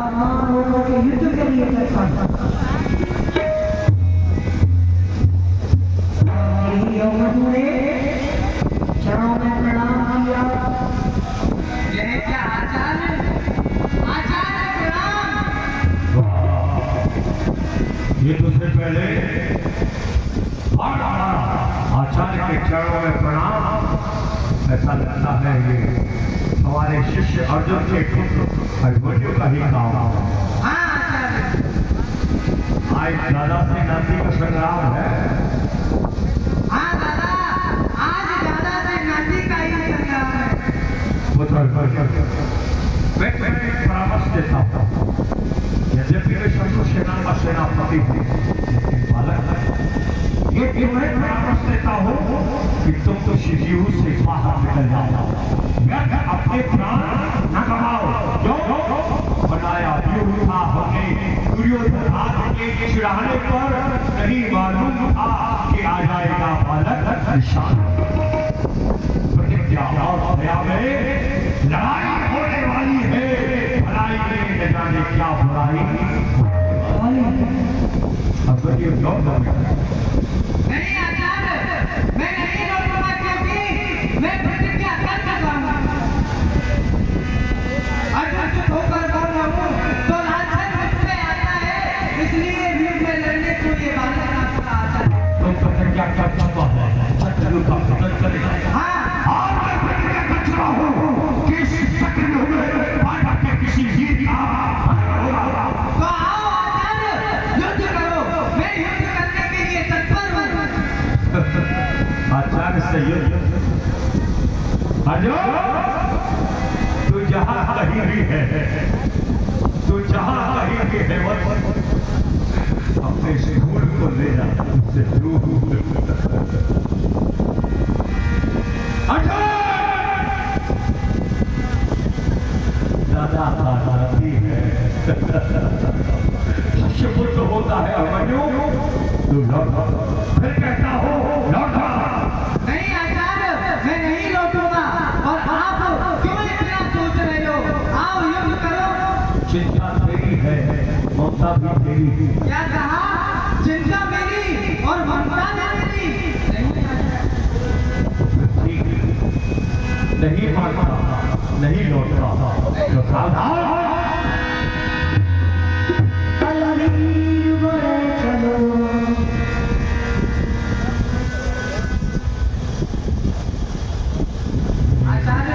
सावधान होकर के युद्ध के लिए तैयार चरणों में प्रणाम किया। यह क्या आचार्य प्रणाम। ये तुझसे पहले आचार्य के चरणों में प्रणाम। ऐसा लगता है ये हमारे शिष्य अर्जुन के अभिमन्यु का ही काम है। हाँ आचार्य, आज दादा से नाती का संग्राम है। हाँ दादा, आज दादा से नाती का ही संग्राम है। मैं परामर्श देता हूँ, यद्यपि मैं शत्रु सेना का सेनापति हूँ, लेकिन बालक ये तुम्हें परामर्श देता हूँ कि तुम तो शिवजीव से बाहर निकल जाओ, अपने प्राण न कमाओ। क्यों बनाया व्यूह था हमने दुर्योधन आदि के चिढ़ाने पर, नहीं मालूम था कि आ जाएगा बालक निशान। प्रतिज्ञा और दया में लड़ाई होने वाली है, भलाई में न जाने क्या बुराई। अब तो ये नहीं आचार्य, मैं नहीं लौटूंगा क्योंकि मैं प्रतिज्ञा कर चुका हूँ। अर्जुन चुप होकर बोल रहा हूँ तो लालच मुझ पे आता है, इसलिए युद्ध में लड़ने को ये बालक आपका आता है। तुम प्रतिज्ञा कर चुका है, शत्रु का पतन करेगा। हाँ, और मैं प्रतिज्ञा कर चुका हूँ कि इस शत्रु में बालक के किसी वीर का तो आओ आचार्य, युद्ध करो। मैं युद्ध करने के लिए तत्पर हूँ। आचार्य से युद्ध। अर्जुन, तू जहां कहीं भी है, तू जहां कहीं भी है, अपने स्कूल को ले जा, उससे दूर। अर्जुन, दादा दादी है, शिष्य पुत्र होता है अभिमन्यु, तू लौट। फिर कहता हो लौट। नहीं आचार्य, मैं नहीं लौटूंगा। और आप क्यों इतना सोच रहे हो? आओ युद्ध करो। चिंता तेरी है, ममता भी तेरी है। क्या कहा? चिंता मेरी और ममता मेरी। ठीक नहीं मानता, नहीं लौटता तो सावधान। आचार्य,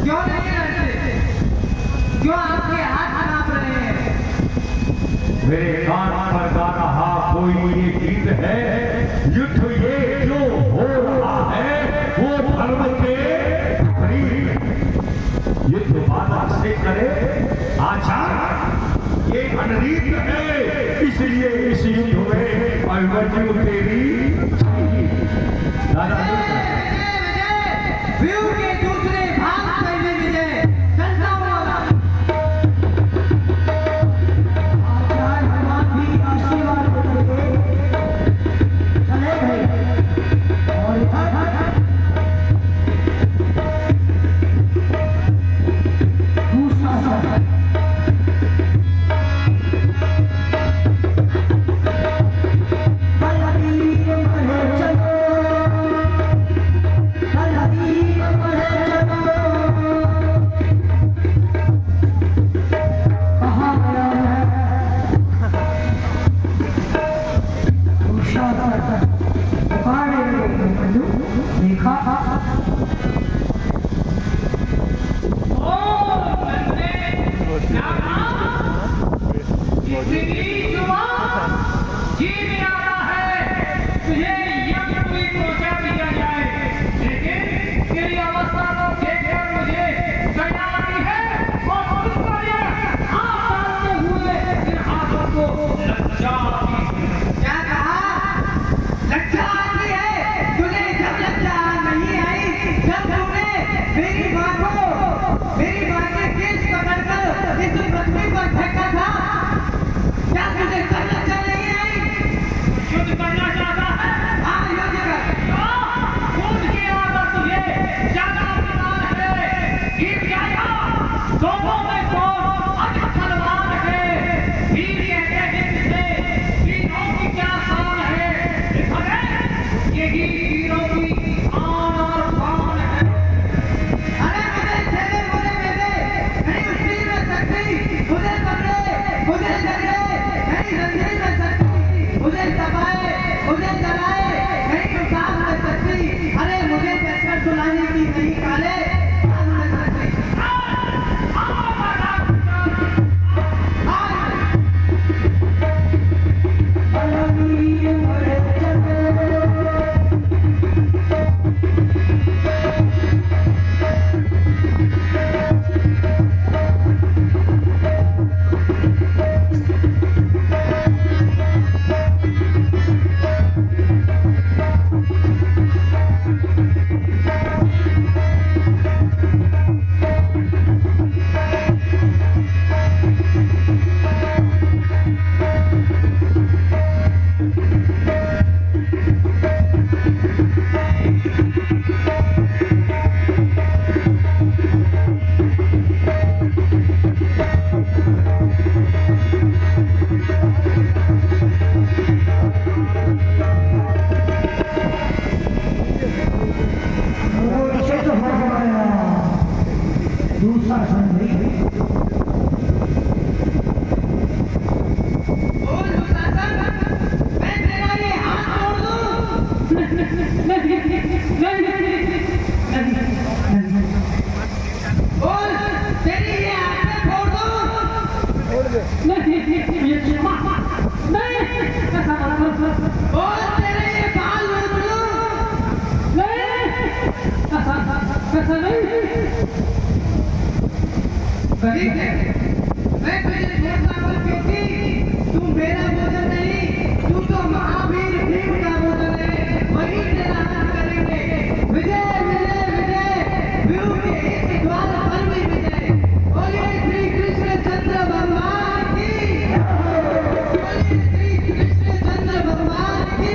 क्यों नहीं लड़ते? क्यों आपके हाथ कांप रहे हैं? मेरे कान पर गा रहा कोई ये गीत है, युद्ध ये जो हो रहा है वो धर्म के विपरीत। युद्ध बालक से करे आचार, ये अनरीत है, इसलिए इस युद्ध में अभिमन्यु तेरी दादा विजय विजय, व्यूह के दूसरे भाग में भी विजय। चलता हूँ। आचार्य भगवान भी आशीर्वाद देकर के चले गए और दूसरा सफर मेरी माँ के केस पकड़कर इस पृथ्वी पर फेंका था। क्या और तेरे ये बाल लूट लूं। ठीक है, मैं तुझे छोड़ता हूँ क्योंकि तू मेरा भोजन नहीं, तू तो महावीर भीम का भोजन है। वही तेरा अंत करेंगे। विजय विजय विजय, विभु के इस द्वार पर भी विजय। बोलिए श्री कृष्ण चंद्र भगवान की, बोलिए श्री कृष्ण चंद्र भगवान की।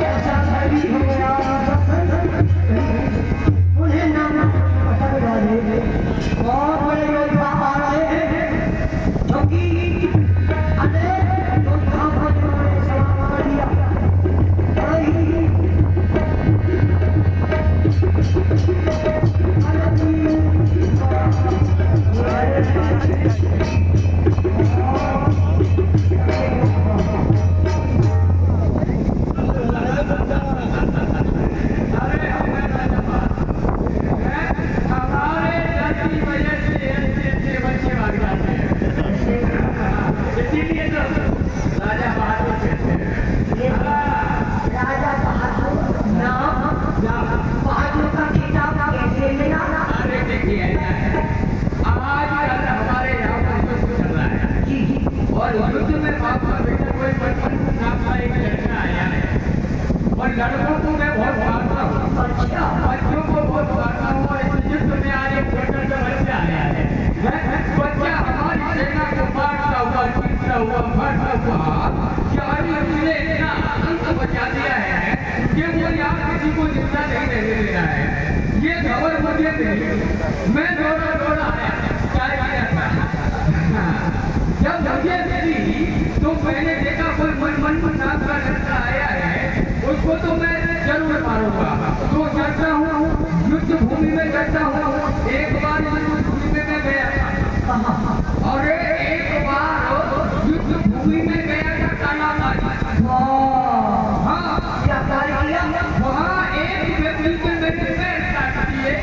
ऐसा धर्मी हो गया उन्हें नाम पकड़ वाले बहुत बड़े योद्धा आ रहे हैं जो कि अनेक योद्धा को जिन्होंने सलाम कर दिया। बड़े ही हमारे डर की वजह से ऐसे बच्चे भाग जाते हैं। इसीलिए तो राजा बहादुर कहते हैं। ये राजा बहादुर नाम बहादुर का खिताब कैसे मिला? अरे देखिए ऐसा है, आजकल हमारे यहाँ पर युद्ध चल रहा है जी जी और युद्ध में बाप का बेटा कोई बचपन नाम का एक लड़का आया है और लड़कों को मैं बहुत मारता हूँ, अच्छा बच्चों को बहुत मारता हूँ। और इस युद्ध में आज एक छोटा सा बच्चा आया है, बच्चा हमारी सेना को मारता हुआ, पीटता हुआ, मारता हुआ, यानी उसने इतना अंत बचा दिया है कि वो यहाँ किसी को जिंदा नहीं रहने दे रहा है। ये खबर मुझे मिली, मैं दौड़ा दौड़ा आया, क्या किया था? जब मुझे मिली तो मैंने देखा कोई मन नाम का लड़का आया है, उसको तो मैं जरूर मारूंगा। तो चलता हूँ, युद्ध भूमि में चलता हूँ। एक बार युद्ध भूमि में मैं गया था, और एक बार युद्ध भूमि में गया था कालाबाजी। हाँ, क्या कार्य किया? वहाँ एक व्यक्ति के मेरे पैर काट दिए।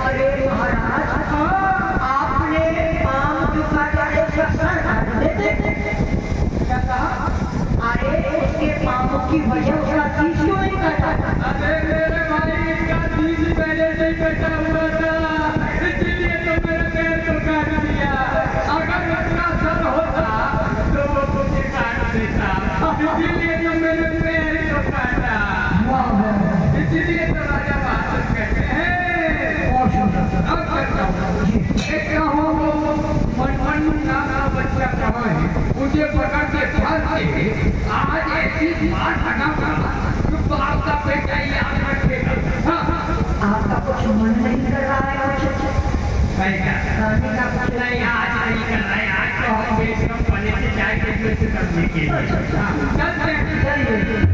अरे महाराज आपने पाँव दुखा कर एक शख्स का काट देते। क्या कहा? अरे उसके पाँव की वजह उसका शीश क्यों नहीं काटा? अरे मेरे भाई, इसका बीज पहले से ही कटा हुआ था, इसलिए तो मेरे पैर को काट दिया। अगर उसका सर होता तो वो मुझे काट देता, इसीलिए तो मेरे पैर को काटा। इसीलिए तो राजा बहादुर कहते हैं। अब करता हूँ, एक कहो मन नाम का बच्चा कहाँ है, मुझे पकड़ के फाड़ के आज ऐसी मार लगाऊंगा कि बाप का बेटा याद रखेगा। हाँ, आपका कुछ मन नहीं कर रहा है कुछ भाई क्या? करने का कुछ नहीं, आज नहीं कर रहा है। आज तो हम बेच कंपनी से जाएंगे युद्ध करने के लिए। हाँ, चलते हैं। चलिए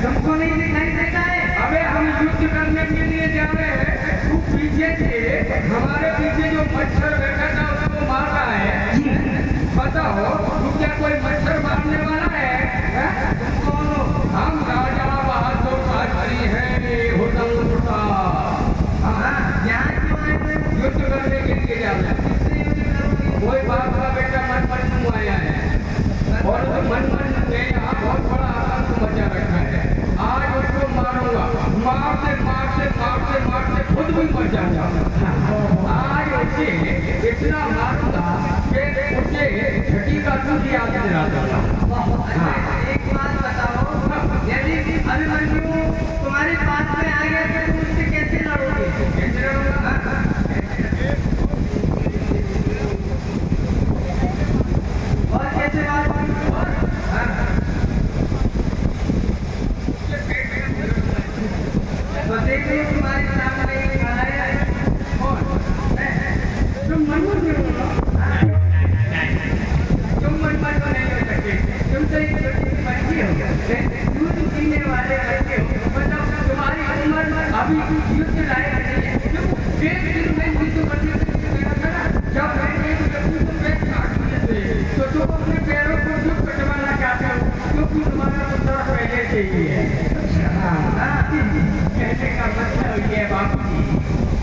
तुमको नहीं दिखाई देता है? अबे हम युद्ध करने के लिए जा रहे हैं, तू पीछे से हमारे पीछे जो मच्छर बैठा था उसको मार रहा है। बताओ, तू क्या कोई मच्छर मारने वाला है? कौन हो? हम राजा बहादुर शास्त्री हैं, होटल का। हाँ, यहाँ क्यों आए थे? युद्ध करने के लिए जा रहे हैं। किससे युद्ध करोगे? कोई बाप का बेटा मन आया है और उस मन ने यहाँ बहुत बड़ा आतंक मचा रखा है। आज उसको मारूंगा, मारते मारते मारते मारते खुद भी मर जाऊंगा। आज उसे इतना मारूंगा कि उसे छठी का दूध याद दिला दूंगा। अच्छा, एक बात बताओ, यदि अभिमन्यु तुम्हारे पास में आ गया तो तुम उससे कैसे लड़ोगे? कैसे लड़ूंगा? और कैसे बात? युद्ध करने वाले लड़के हो, मतलब तुम्हारी उम्र अभी युद्ध लायक नहीं है। एक दिन में युद्ध करने से मेरा था ना, जब मैंने तो पैर काट दिए थे, तो तुम अपने पैरों को क्यों कटवाना चाहते हो? क्योंकि तुम्हारा पुत्र पहले से ही है। कहने का मतलब ये है बाबू जी,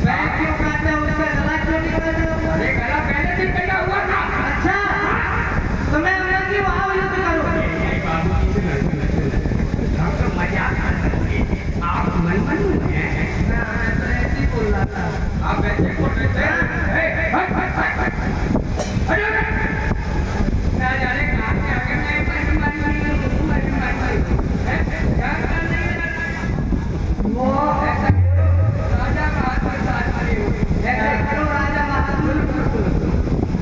मैं क्यों कहता हूँ उसका गला क्यों नहीं करते हो? अरे गला पहले से कटा हुआ था। अच्छा, तो मैं उन्हें क्यों आओ युद्ध करोगे? बाबू जी से हम तो मजाक कर रहे हैं, आप मन हैं। मैं तो ऐसे ही बोल रहा था, आप ऐसे बोल रहे थे। अरे ना जाने कहाँ से आके मैं वो ऐसा राजा बहादुर साथ खड़े हो, ऐसा करो राजा बहादुर।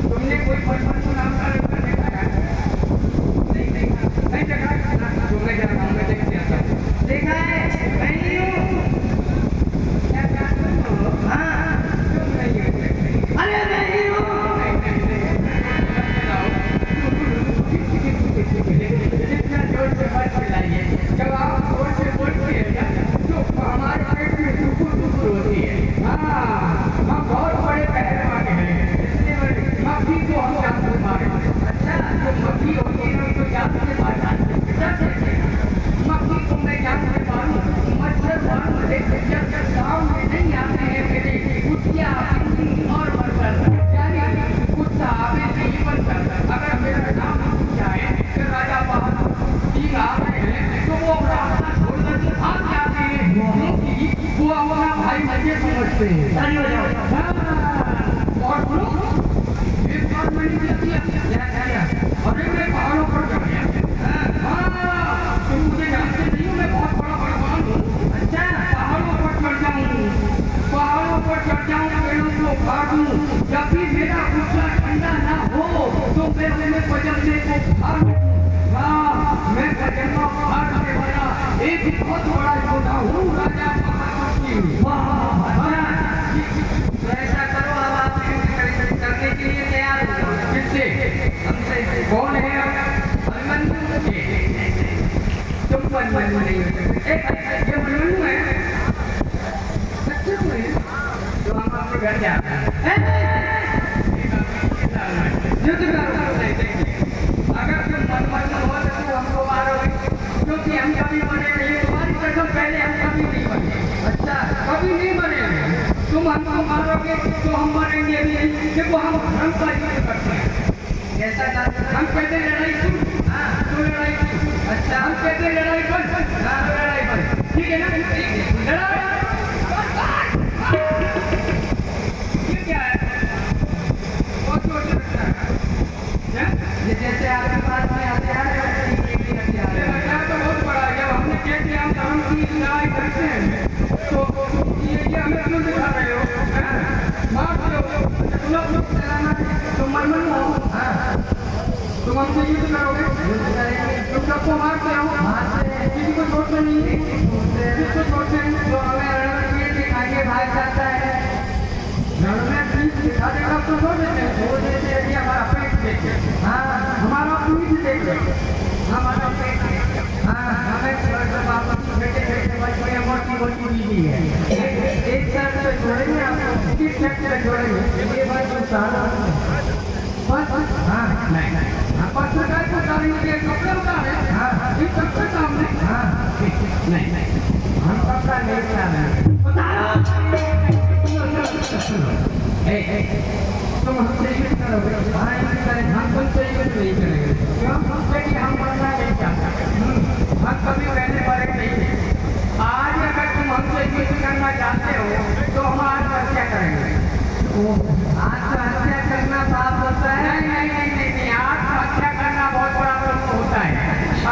तुमने कोई पटवन को नाम का लड़का देखा है? नहीं देखा, नहीं देखा। तुमने जरा गाँव में देख दिया था, देखा है? नहीं हूँ क्या कहते हो? हाँ, तुम नहीं हो। अरे नहीं हूँ। जितना जोर से मत चिल्लाइए, जब आप जोर से बोलते हैं तो हमारे पेट में टुकुर होती है। हाँ, हम बहुत बड़े पहलवान हैं, इसलिए मक्खी को हम जान से मारे। अच्छा, तो मक्खी होती है तो जान से मार डालते। मक्खी को मैं जान से मारूं, मच्छर मारूं, लेकिन जब गाँव में नहीं आते हैं मेरे कुतिया और मच्छर, यानी कुत्ता आवे नहीं बनता। अगर मेरा नाम पूछ जाए कि राजा बहादुर सिंह आ रहे हैं तो वो रास्ता छोड़कर के भाग जाते हैं, क्योंकि वो अपना भाई मुझे समझते हैं। और सुनो, एक बार मैंने क्या किया? अरे मैं पहाड़ों पर चढ़ गया। हाँ, तुम मुझे जानते नहीं हो, मैं बहुत बड़ा बलवान हूँ। अच्छा, पहाड़ों पर चढ़ जाऊँ, पेड़ों को काटूं, जब भी मेरा गुस्सा ठंडा ना हो तो मैं उन्हें बजने को भागूं। हाँ, मैं बजने भागने वाला एक बहुत बड़ा योद्धा हूँ, राजा बहादुर सिंह। ऐसा करो, अब आप करने के लिए तैयार हो जाओ। किससे? हमसे। कौन है? अभिमन्यु। तुम अभिमन्यु नहीं हो सकते। ये अभिमन्यु है, सच्चे में तो हम अपने घर जाते हैं। युद्ध करो। अगर तुम मनमन हो तो हमको मारोगे, क्योंकि हम कभी बने नहीं। तुम्हारी कसम, पहले हम कभी नहीं बने। अच्छा, कभी नहीं बने। तुम हमको मारोगे तो हम मरेंगे भी नहीं। देखो, हम का युद्ध करते हैं। ऐसा हम कहते लड़ाई सुन, तो लड़ाई। अच्छा, हम कहते लड़ाई बंद, तो लड़ाई बंद। ठीक है ना? लड़ाई क्या है? बहुत जोर से लगता है। ये जैसे आपके पास में आते हैं तो बहुत बड़ा है। जब हमने जैसे हम धर्म की लड़ाई करते हैं तो ये हमें क्यों दिखा रहे हो? मार दो, लोग चलाना, तुम मनमन हो। तुम हमसे युद्ध करोगे, तुम सबको मारते हो, किसी को छोड़ते नहीं, किसको छोड़ते हैं तो हमें रणवीर दिखाइए भाग जाता है। दिखा देगा तो छोड़ देते हैं, छोड़ देते हैं। हमारा पेट देखे, हाँ, हमारा पीठ देखे, हमारा पेट, हाँ, हमें बेटे बेटे मोटी मोटी दीदी है। एक साथ में छोड़ेंगे, आपको किस शख्स में छोड़ेंगे? ये बात तो सारा बस। हाँ, नहीं हाँ, पत्रकार को उतारेंगे, कपड़े उतारे। हाँ, ये सबके सामने। हाँ, नहीं हम कपड़ा नहीं उतारेंगे। उतारो। तुम हमसे युद्ध करोगे? हाँ, युद्ध करें। हम तुमसे युद्ध नहीं करेंगे। क्यों? क्योंकि हम मरना नहीं चाहते। हम कभी पहले मरे नहीं थे। आज अगर तुम हमसे युद्ध करना चाहते हो तो हम आत्महत्या करेंगे। आत्महत्या करना पाप होता है? नहीं, आत्महत्या करना बहुत बड़ा पाप होता है।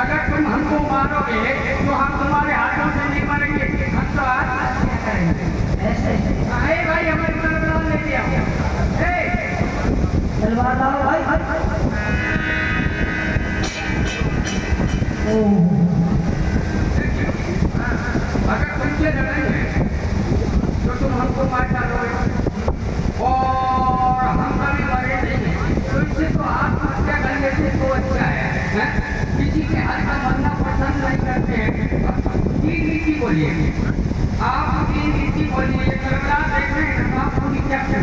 अगर तुम हमको मारोगे तो हम तुम्हारे हाथों से नहीं मरेंगे, हम तो आत्महत्या करेंगे। ऐसे भाई हमारे तलवार लेके आओ। तलवार लाओ भाई। अगर तुमसे लड़ेंगे तो तुम हमको मार डालोगे और हम कभी मरे नहीं, तो इससे तो आत्महत्या करने से तो अच्छा है। किसी के हाथ का मरना पसंद नहीं बोलिए। आप तीन गिनती बोलिए। ये कैमरा देख रहे हैं ना, रामपुरी चक्र।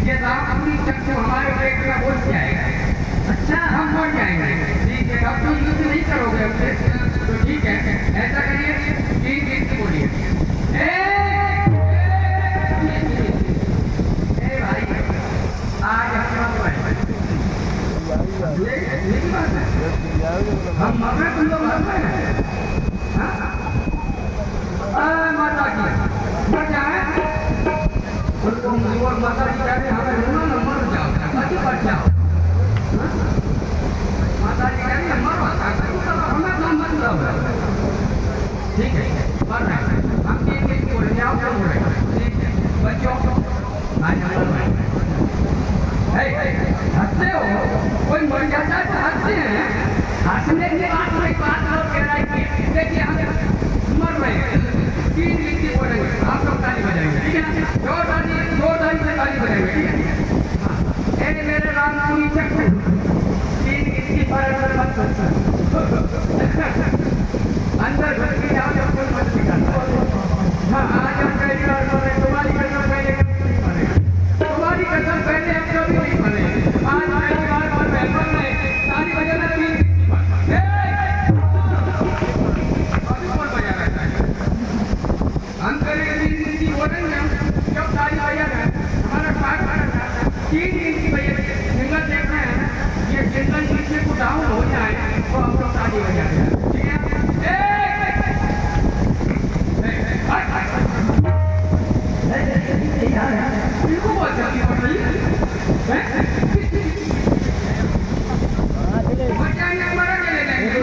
ये रामपुरी चक्र हमारे पेट में घुस जाएगा। अच्छा, हम मर जाएंगे। ठीक है, अब तो युद्ध नहीं करोगे हमसे, तो ठीक है, ऐसा करिए, तीन गिनती बोलिए। भाई आज अपना हम मर रहे, तुम लोग मर रहे हैं। माता की मर जाए, माता जी कह रहे हमें रोना न मर जाओ, बच जाओ। माता जी कह रही है मरो, हमें तो मतलब है। ठीक है, मर रहे हैं हम, तीन दिन बोल रहे, आप बोल रहे हैं। ठीक है बच्चों, आज मर रहे हैं। हंसते हो, कोई मर जाता है तो हंसते हैं। हंसने की बात कोई बात लोग कह रहे हैं, देखिए हम मर रहे हैं, तीन गिनती बोलेंगे, आप लोग ताली बजाएंगे, ठीक है ना? दो ताली से ताली बजाएंगे, ठीक है? मेरे रामपुरी चक्र, तीन गिनती पर अंदर घुस के जाओ, जब कोई मत निकालता। हाँ, आज हम पहली बार मर रहे, तुम्हारी कसम पहले कभी नहीं मरेगा, तुम्हारी कसम पहले हम कभी नहीं मरे। आज पहली बार और मेहमान ने ताली बजाना, तीन गिनती पर। अभी कौन बजा रहा है? हम करेंगे तीन गिनती बोलेंगे, हम जब ताली बजा रहे हैं, हमारा पाठ बजा रहा है, तीन गिनती बजे सिंगल देख रहे हैं, ये सिंगल नीचे को डाउन हो जाए तो हम लोग ताली बजा रहे हैं, ठीक है? बिल्कुल बहुत जल्दी पड़ रही है। बचाएंगे, मरेंगे, ले जाएंगे,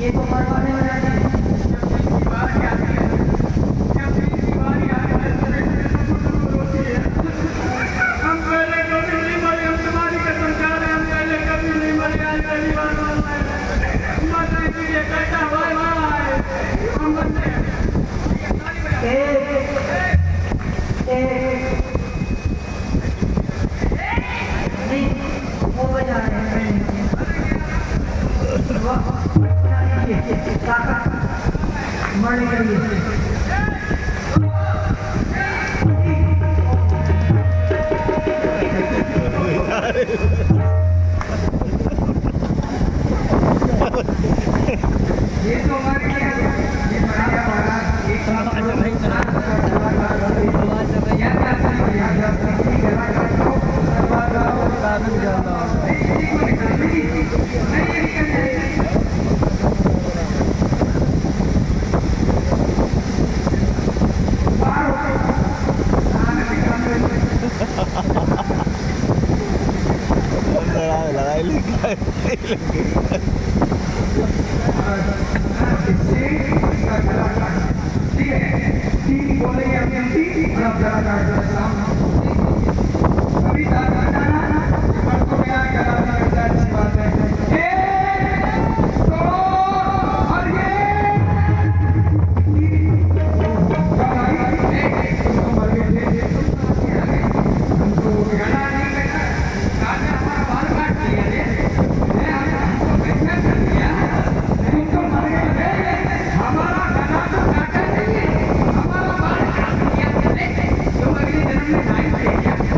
ये तो मरवाने वाला है। हम पहले कभी नहीं मरे, हम तुम्हारी कसम खा रहे हैं, हम पहले कभी नहीं मरे, आज पहली बार मर रहे हैं। मरने के लिए कहता भाई भाई, हम मरते हैं। नहीं, वो बजा रहे हैं। मरने के लिए ये तो मर गया, ये बड़ा बड़ा एक तीन बोले अच्छी बात है।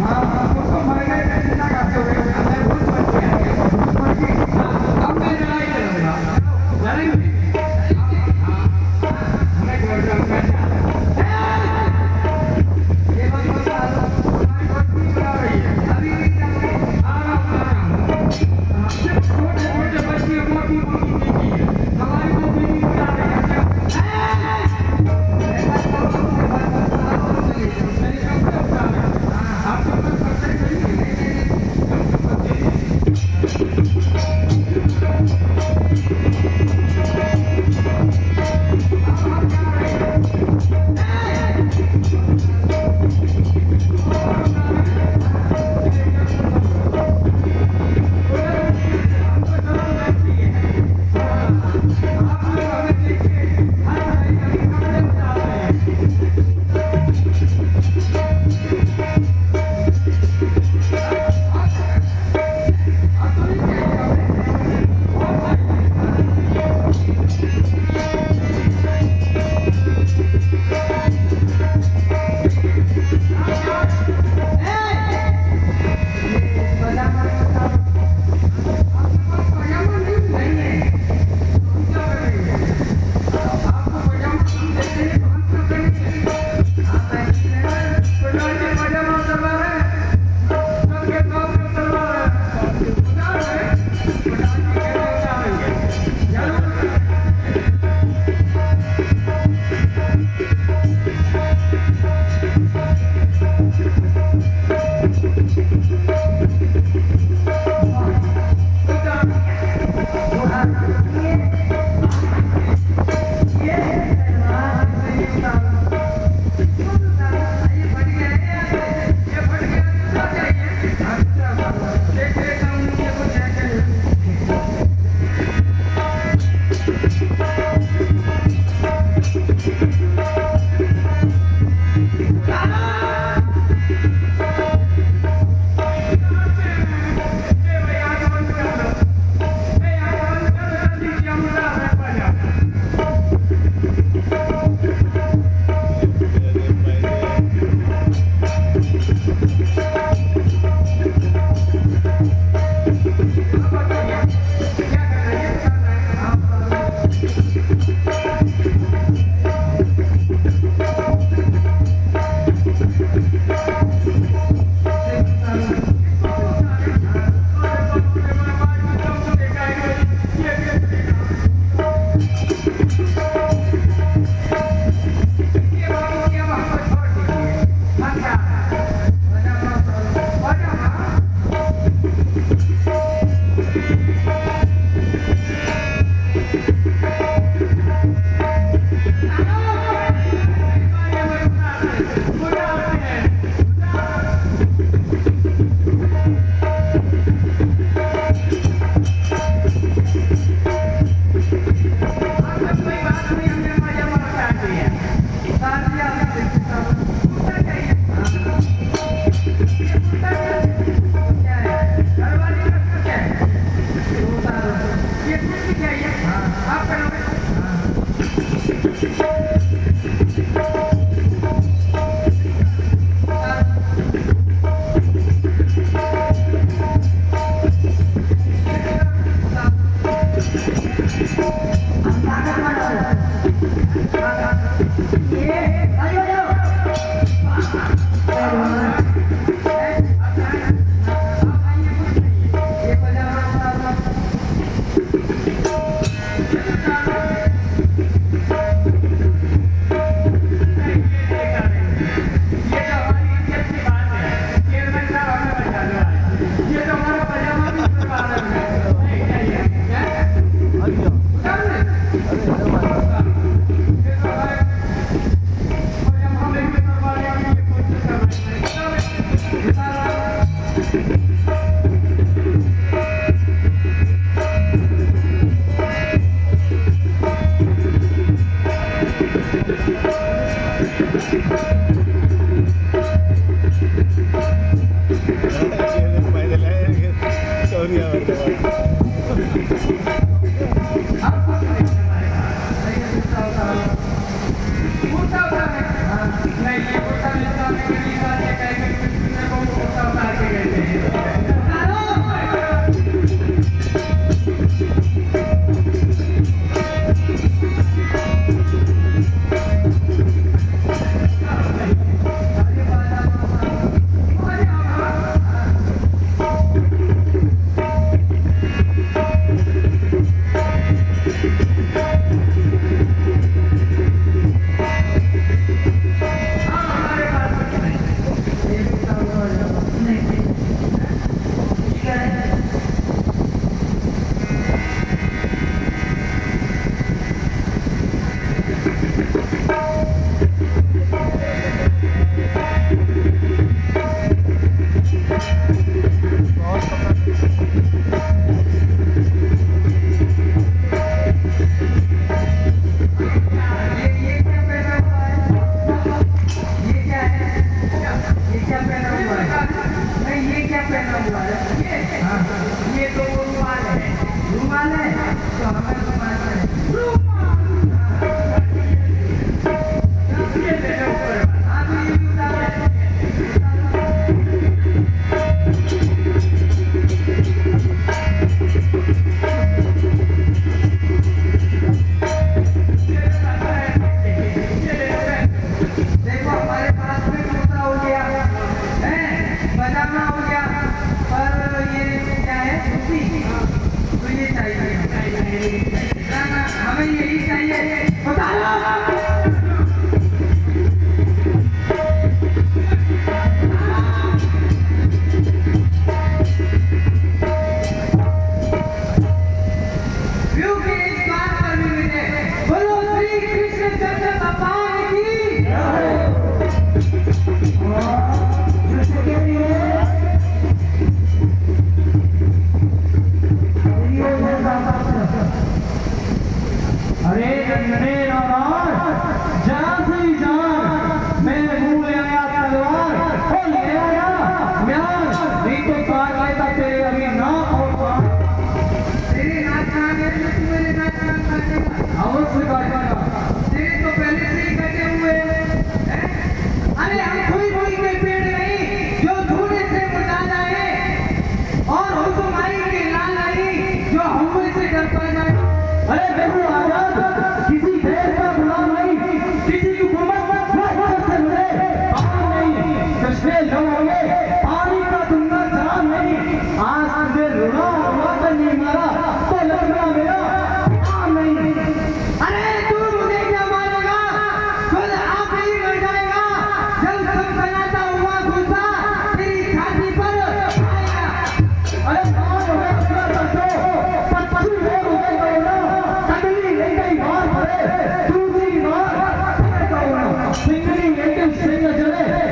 हाँ, तो मर गए। सिंगली लेकिन सिंग जड़े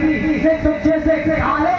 करेगी ये तुम जैसे काले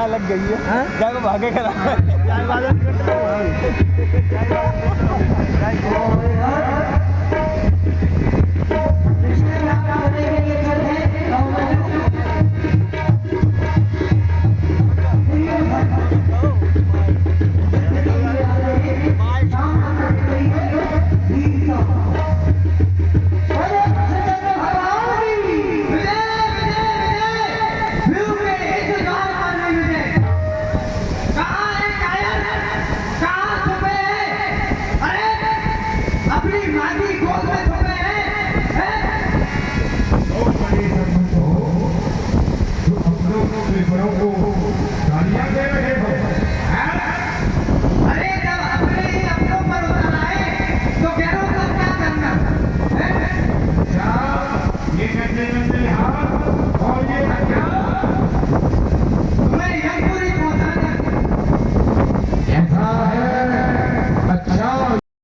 लग गई है जाके भागे करा